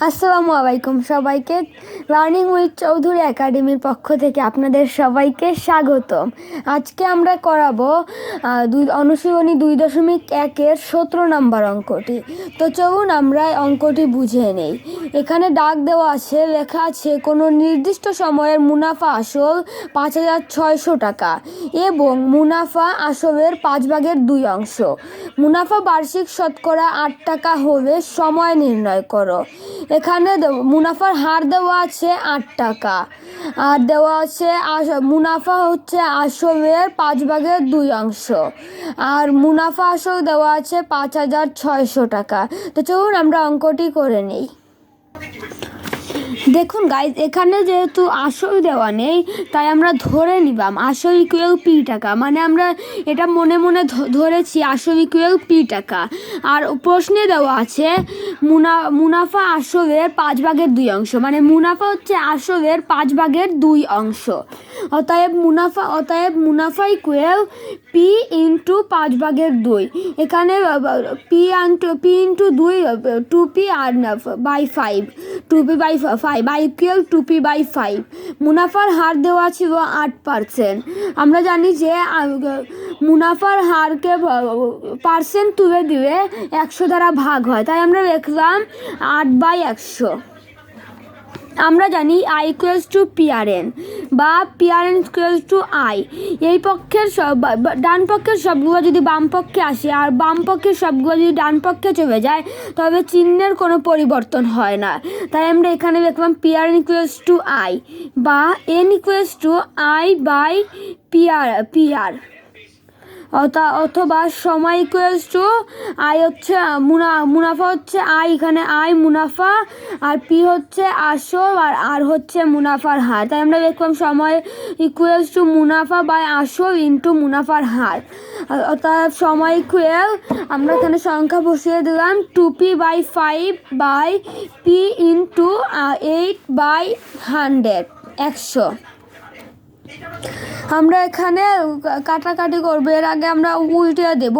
আসসালামু আলাইকুম সবাইকে। লার্নিং উইথ চৌধুরী একাডেমির পক্ষ থেকে আপনাদের সবাইকে স্বাগতম। আজকে আমরা করাবো অনুশীলনী 2.1-এর 17 নম্বর অঙ্কটি। তো চলুন আমরা অঙ্কটি বুঝে নেই। এখানে ডাক দেওয়া আছে, লেখা আছে কোনো নির্দিষ্ট সময়ের মুনাফা আসল 5,600 টাকা এবং মুনাফা আসলের 5/2 অংশ। মুনাফা বার্ষিক শতকরা 8 টাকা হলে সময় নির্ণয় করো। এখানে মুনাফার হার দেওয়া আছে 8 টাকা, আর দেওয়া আছে মুনাফা হচ্ছে আসলের 5/2 অংশ, আর মুনাফা আসল দেওয়া আছে 5,600 টাকা। তো চলুন আমরা অঙ্কটি করে নিই। দেখুন গাইজ, এখানে যেহেতু আসল দেওয়া নেই তাই আমরা ধরে নিলাম আসল ইকুয়াল পি টাকা, মানে আমরা এটা মনে মনে ধরেছি আসল ইকুয়াল পি টাকা। আর প্রশ্নে দেওয়া আছে মুনাফা আসলের 5/2 অংশ, মানে মুনাফা হচ্ছে আসলের 5/2 অংশ। অতএব মুনাফা ইকুয়াল পি ইন্টু 5/2। এখানে পি ইন্টু 2 2p আর by 5 2p/5 by equal 2p/5। মুনাফার হার দেওয়া ছিল 8%। আমরা জানি যে মুনাফার হারকে পার্সেন্ট তুলে দিলে 100 দ্বারা ভাগ হয়, তাই আমরা লিখলাম 8/100। আমরা জানি আই ইকুয়ালস টু পিআরএন বা পিআরএন ইকুয়ালস টু আই। এই পক্ষের ডান পক্ষের সবগুলো যদি বাম পক্ষে আসে আর বাম পক্ষের সবগুলো যদি ডান পক্ষে চলে যায় তবে চিহ্নের কোনো পরিবর্তন হয় না, তাই আমরা এখানে লিখলাম পিআরএন ইকুয়ালস টু আই বা N equals to I by PR অথবা সময় ইকুয়ালস টু আই হচ্ছে মুনাফা হচ্ছে আই, এখানে আই মুনাফা আর পি হচ্ছে আসল আর হচ্ছে মুনাফার হার, তাই আমরা লিখলাম সময় ইকুয়ালস টু মুনাফা বাই আসল ইন্টু মুনাফার হার। অর্থাৎ সময় ইকুয়াল আমরা এখানে সংখ্যা বসিয়ে দিলাম 2p/5 বাই পি ইন্টু 8/100 100। আমরা এখানে কাটাকাটি করবো, এর আগে আমরা উল্টে দেব।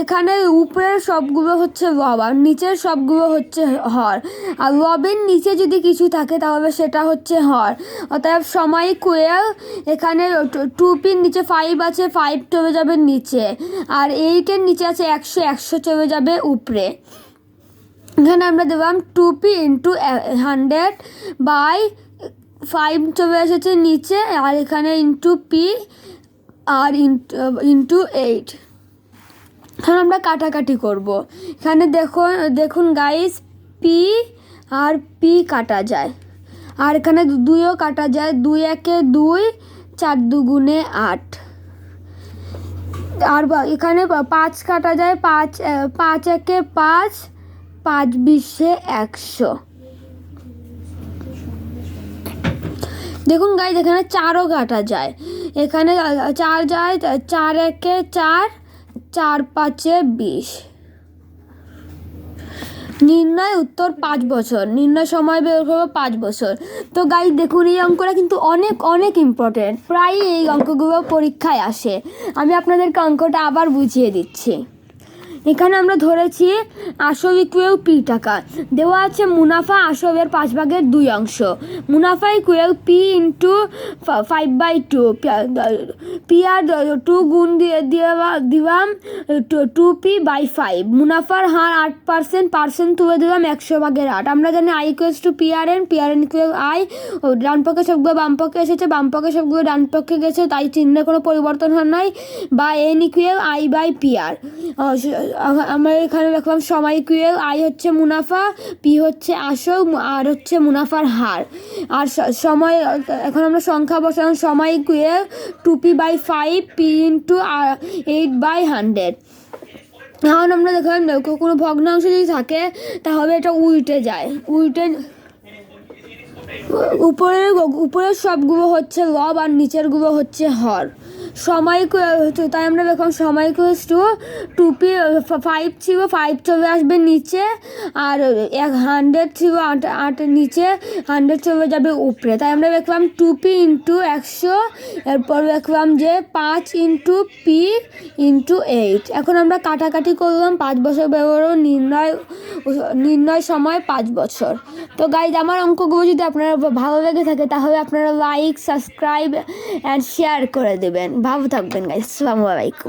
এখানে উপরের সবগুলো হচ্ছে লব আর নিচের সবগুলো হচ্ছে হর, আর লবের নিচে যদি কিছু থাকে তাহলে সেটা হচ্ছে হর। অতএব সময় ইকুয়াল এখানে 2pর নিচে 5 আছে, 5 চলে যাবে নিচে, আর 8-এর নিচে আছে 100, 100 চলে যাবে উপরে। এখানে আমরা দিলাম 2p ইন্টু 100 বাই 5 চলে এসেছে নিচে, আর এখানে ইন্টু পি আর ইন্টু 8। এখন আমরা কাটাকাটি করব। এখানে দেখুন গাইস, পি আর পি কাটা যায়, আর এখানে 2ও কাটা যায়, 2 একে 2, 4 2 8। আর এখানে 5 কাটা যায়, 5 একে 5, 5 20 100। দেখুন গাইজ, এখানে 4ও কাটা যায়, এখানে 4 যায়, 4 একে 4, 4 5 20। নির্ণয় উত্তর 5 বছর, নির্ণয় সময় বের হলো 5 বছর। তো গাইজ দেখুন, এই অঙ্কটা কিন্তু অনেক অনেক ইম্পর্টেন্ট, প্রায় এই অঙ্কগুলো পরীক্ষায় আসে। আমি আপনাদেরকে অঙ্কটা আবার বুঝিয়ে দিচ্ছি। এখানে আমরা ধরেছি আসল ইকুয়াল পি টাকা, দেওয়া আছে মুনাফা আসলের 5/2 অংশ। মুনাফা equal P into 5/2, P R 2 গুণ দিলাম 2p/5। মুনাফার হার 8%, পার্সেন্ট তুলে দিলাম 100/8। আমরা জানি I equals to PRN equal I. ডান পক্ষে সবগুলো বাম পক্ষে এসেছে, বাম পক্ষে সবগুলো ডান পক্ষে গেছে, তাই চিহ্নে কোনো পরিবর্তন হয় নাই, বা N equal I by PR. আমরা এখানে লিখলাম সময় ইকুয়াল আই হচ্ছে মুনাফা, পি হচ্ছে আসল আর হচ্ছে মুনাফার হার, আর সময় এখন আমরা সংখ্যা বসালাম। সময় ইকুয়াল 2p/5 পি ইন্টু 8/100। এখন আমরা দেখলাম কোনো ভগ্নাংশ যদি থাকে তাহলে এটা উল্টে যায়, উপরের সবগুলো হচ্ছে লব আর নিচেরগুলো হচ্ছে হর। সময় তাই আমরা দেখলাম সময় ইকুয়ালস টু 2p 5 ছিল 5 চলে আসবে নিচে, আর 100 ছিল 8 নিচে, 100 চলে যাবে উপরে। তাই আমরা দেখলাম 2p ইন্টু 100, এরপর দেখলাম যে 5 ইন্টু p ইন্টু 8। এখন আমরা কাটাকাটি করলাম, 5 বছর ব্যবহার নির্ণয় সময় 5 বছর। তো গাইজ আমার অঙ্কগুলো যদি আপনারা ভালো লেগে থাকে তাহলে আপনারা লাইক, সাবস্ক্রাইব অ্যান্ড শেয়ার করে দেবেন। ভালো থাকবেন গাইজ, আসসালামু আলাইকুম।